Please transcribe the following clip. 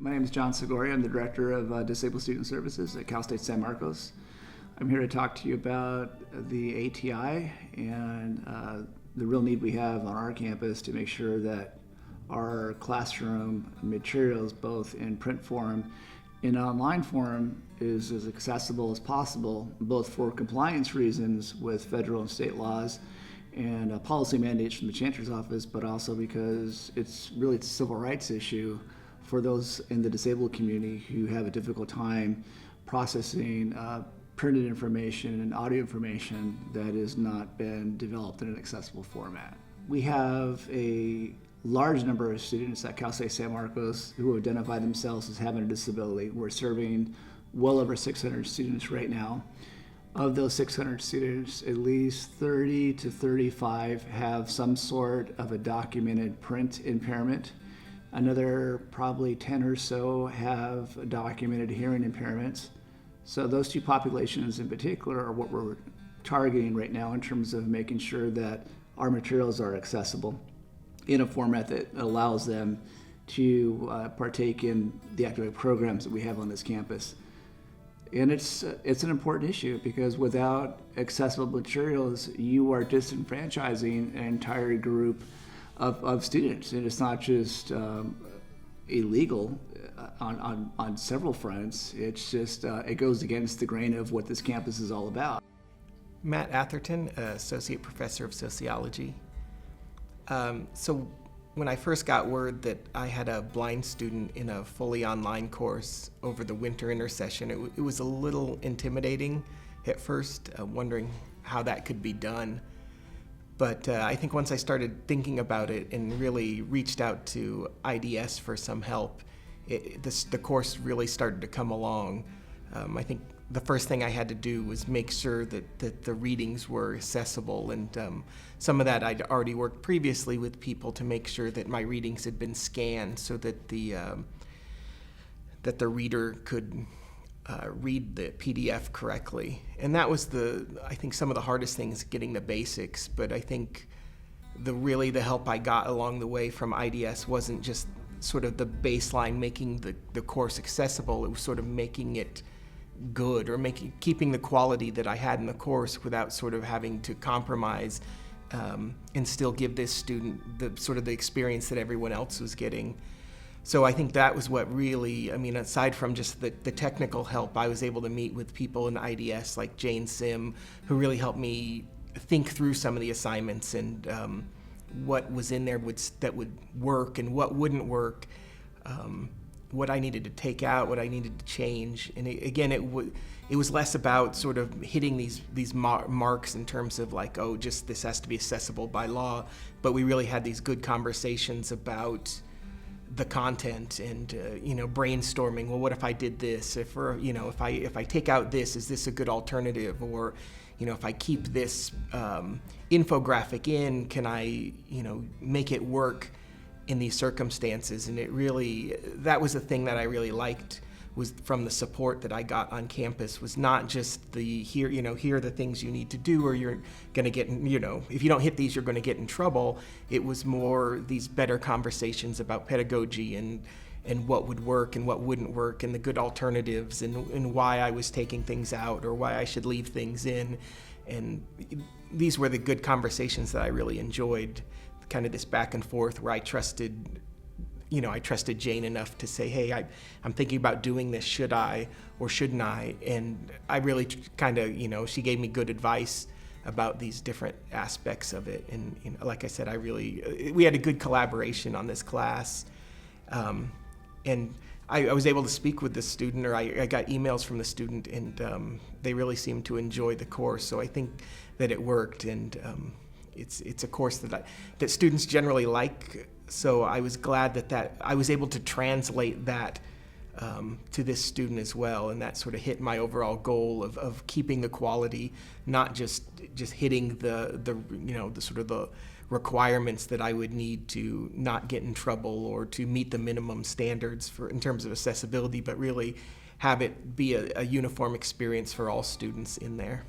My name is John Segori. I'm the Director of Disabled Student Services at Cal State San Marcos. I'm here to talk to you about the ATI and the real need we have on our campus to make sure that our classroom materials, both in print form and online form, is as accessible as possible, both for compliance reasons with federal and state laws and policy mandates from the Chancellor's Office, but also because it's a civil rights issue for those in the disabled community who have a difficult time processing printed information and audio information that has not been developed in an accessible format. We have a large number of students at Cal State San Marcos who identify themselves as having a disability. We're serving well over 600 students right now. Of those 600 students, at least 30 to 35 have some sort of a documented print impairment. Another probably 10 or so have documented hearing impairments. So those two populations in particular are what we're targeting right now in terms of making sure that our materials are accessible in a format that allows them to partake in the academic programs that we have on this campus. And it's an important issue because without accessible materials, you are disenfranchising an entire group of students. And it's not just illegal on several fronts. It's just, it goes against the grain of what this campus is all about. Matt Atherton, Associate Professor of Sociology. So when I first got word that I had a blind student in a fully online course over the winter intersession, it was a little intimidating at first, wondering how that could be done. But I think once I started thinking about it and really reached out to IDS for some help, the course really started to come along. I think the first thing I had to do was make sure that the readings were accessible, and some of that I'd already worked previously with people to make sure that my readings had been scanned so that the reader could read the PDF correctly. And that was I think some of the hardest things, getting the basics, but I think the help I got along the way from IDS wasn't just sort of the baseline, making the course accessible. It was sort of making it good, or keeping the quality that I had in the course without sort of having to compromise and still give this student the experience that everyone else was getting. So I think that was what really, aside from just the technical help, I was able to meet with people in IDS like Jane Sim, who really helped me think through some of the assignments and what was in there that would work and what wouldn't work. What I needed to take out, what I needed to change. And it was less about sort of hitting these marks in terms of like, oh, just this has to be accessible by law. But we really had these good conversations about the content and brainstorming. Well, what if I did this? If I take out this, is this a good alternative? Or if I keep this infographic in, can I make it work in these circumstances? And that was the thing that I really liked, was from the support that I got on campus, was not just here are the things you need to do, or you're going to get, if you don't hit these, you're going to get in trouble. It was more these better conversations about pedagogy and what would work and what wouldn't work, and the good alternatives, and why I was taking things out or why I should leave things in. And these were the good conversations that I really enjoyed. Kind of this back and forth where I trusted Jane enough to say, hey, I'm thinking about doing this, should I or shouldn't I? And I really she gave me good advice about these different aspects of it. And like I said, we had a good collaboration on this class. And I was able to speak with the student, or I got emails from the student, and they really seemed to enjoy the course. So I think that it worked, and it's a course that students generally like. So I was glad that I was able to translate that to this student as well, and that sort of hit my overall goal of keeping the quality, not just hitting the sort of the requirements that I would need to not get in trouble or to meet the minimum standards in terms of accessibility, but really have it be a uniform experience for all students in there.